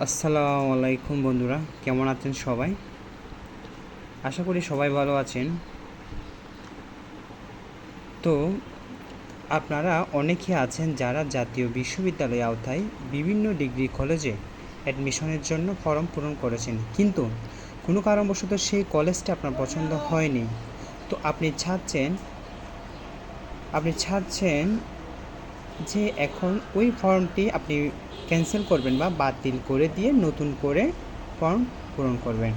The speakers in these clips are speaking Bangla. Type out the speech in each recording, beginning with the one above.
আসসালামু আলাইকুম বন্ধুরা, কেমন আছেন সবাই? আশা করি সবাই ভালো আছেন। তো আপনারা অনেকে আছেন যারা জাতীয় বিশ্ববিদ্যালয় আওতায় বিভিন্ন ডিগ্রি কলেজে অ্যাডমিশনের জন্য ফর্ম পূরণ করেছেন, কিন্তু কোনো কারণবশত সেই কলেজটা আপনার পছন্দ হয়নি। তো আপনি চাচ্ছেন যে এখন ওই ফর্মটি আপনি ক্যান্সেল করবেন বা বাতিল করে দিয়ে নতুন করে ফর্ম পূরণ করবেন।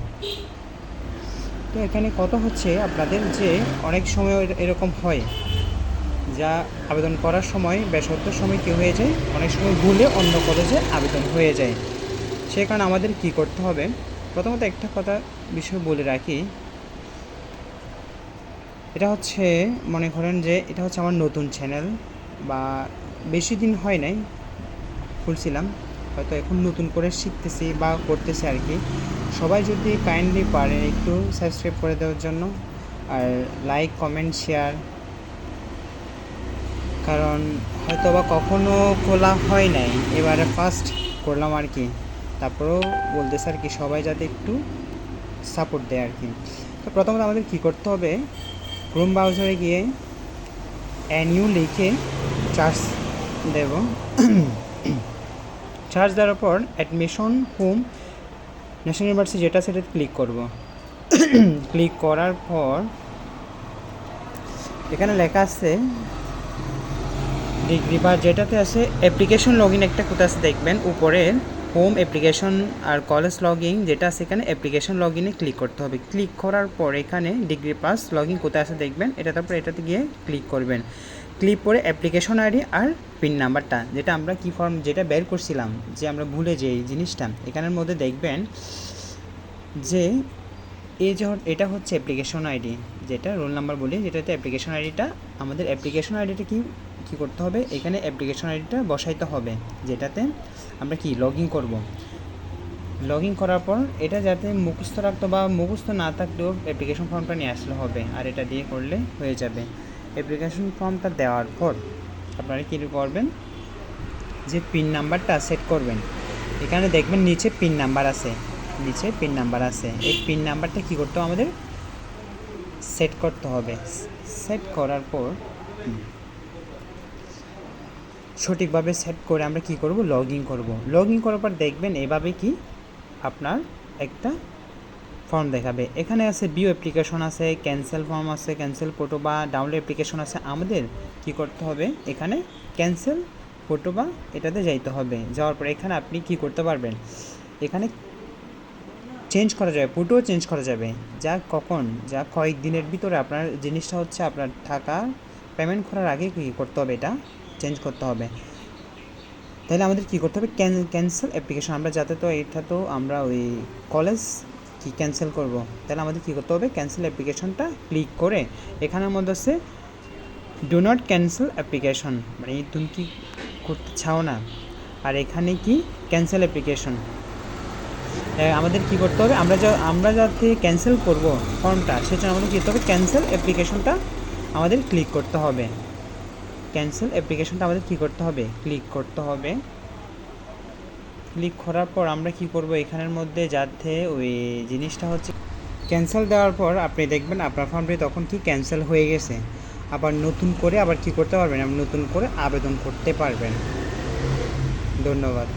তো এখানে কথা হচ্ছে আপনাদের যে অনেক সময় এরকম হয়, যা আবেদন করার সময় বেসত্ব সময় কী হয়ে যায়, অনেক সময় ভুলে অন্য কলেজে আবেদন হয়ে যায়। সে কারণে আমাদের কী করতে হবে, প্রথমত একটা বিষয় বলে রাখি। এটা হচ্ছে, মনে করেন যে এটা হচ্ছে আমার নতুন চ্যানেল, বা বেশি দিন হয় নাই খুলছিলাম, হয়তো এখন নতুন করে শিখতেছি বা করতেছি আর কি। সবাই যদি কাইন্ডলি পারে একটু সাবস্ক্রাইব করে দেওয়ার জন্য, আর লাইক কমেন্ট শেয়ার, কারণ হয়তো বা কখনো খোলা হয় নাই, এবারে ফার্স্ট করলাম আর কি। তারপরেও বলতেছে আর কি, সবাই যাতে একটু সাপোর্ট দেয় আর কি। তো প্রথমত আমাদের কী করতে হবে, ক্রোম ব্রাউজারে গিয়ে এনইউ লিখে চার্জ দেব। চার্জ দেওয়ার পর অ্যাডমিশন হোম ন্যাশনাল ইউনিভার্সিটি যেটা, সেটাতে ক্লিক করব। ক্লিক করার পর এখানে লেখা আছে ডিগ্রি, বা যেটাতে আছে অ্যাপ্লিকেশন লগ ইন, একটা কোথায় আছে দেখবেন উপরে হোম অ্যাপ্লিকেশন আর কলেজ লগ ইন যেটা আছে, এখানে অ্যাপ্লিকেশন লগ ইনে ক্লিক করতে হবে। ক্লিক করার পর এখানে ডিগ্রি পাস লগ ইন কোথায় আছে দেখবেন, এটা তারপরে এটাতে গিয়ে ক্লিক করবেন। ক্লিক করে অ্যাপ্লিকেশন আইডি আর পিন নাম্বারটা, যেটা আমরা কি ফর্ম যেটা বের করছিলাম, যে আমরা ভুলে যে এই জিনিসটা, এখানের মধ্যে দেখবেন যে এই যে এটা হচ্ছে অ্যাপ্লিকেশন আইডি, যেটা রোল নাম্বার বলি, যেটাতে অ্যাপ্লিকেশন আইডিটা, আমাদের অ্যাপ্লিকেশন আইডিটা কী করতে হবে, এখানে অ্যাপ্লিকেশন আইডিটা বসাইতে হবে, যেটাতে আমরা কি লগ ইন করবো। লগ ইন করার পর এটা যাতে মুখস্থ রাখতো বা মুখস্থ না থাকলেও অ্যাপ্লিকেশন ফর্মটা নিয়ে আসলে হবে, আর এটা দিয়ে করলে হয়ে যাবে। অ্যাপ্লিকেশন ফর্মটা দেওয়ার পর আপনারা কী করবেন, যে পিন নাম্বারটা সেট করবেন। এখানে দেখবেন নিচে পিন নাম্বার আছে, এই পিন নাম্বারটা কী করতে হবে, আমাদের সেট করতে হবে। সেট করার পর সঠিকভাবে সেট করে আমরা কি করব, লগ ইন করব। লগ ইন করার পর দেখবেন এভাবে কি আপনার একটা ফর্ম দেখাবে। এখানে আছে ভিউ অ্যাপ্লিকেশন আছে, ক্যান্সেল ফর্ম আছে, ক্যান্সেল ফটো বা ডাউনলোড অ্যাপ্লিকেশন আছে। আমাদের কি করতে হবে, এখানে ক্যান্সেল ফটো বা এটাতে যাইতে হবে। যাওয়ার পর এখানে আপনি কি করতে পারবেন, এখানে চেঞ্জ করা যাবে, ফটোও চেঞ্জ করা যাবে। যা কয়েকদিনের ভিতরে আপনার জিনিসটা হচ্ছে, আপনার টাকা পেমেন্ট করার আগে কী করতে হবে, এটা চেঞ্জ করতে হবে। তাহলে আমাদের কী করতে হবে, ক্যান্সেল অ্যাপ্লিকেশন, আমরা যাতে তো এটা তো আমরা ওই কলেজ কি ক্যান্সেল করব, তাহলে আমাদের কী করতে হবে, ক্যান্সেল অ্যাপ্লিকেশনটা ক্লিক করে এখানের মধ্যে আছে ডু নট ক্যান্সেল অ্যাপ্লিকেশন, মানে তুমি কি করতে চাও না, আর এখানে কি ক্যান্সেল অ্যাপ্লিকেশন। আমাদের কী করতে হবে, আমরা যাতে ক্যান্সেল করব ফর্মটা, সেজন্য আমাদের কী করতে হবে, ক্যান্সেল অ্যাপ্লিকেশনটা আমাদের ক্লিক করতে হবে। ক্যান্সেল অ্যাপ্লিকেশনটা আমাদের কী করতে হবে, ক্লিক করতে হবে। ক্লিক করার পর আমরা কি করব, এখানের মধ্যে যাতে ওই জিনিসটা হচ্ছে ক্যান্সেল দেওয়ার পর আপনি দেখবেন আপনার ফর্মটি তখন কি ক্যান্সেল হয়ে গেছে। আবার নতুন করে আবার কি করতে পারবেন, আপনি নতুন করে আবেদন করতে পারবেন। ধন্যবাদ।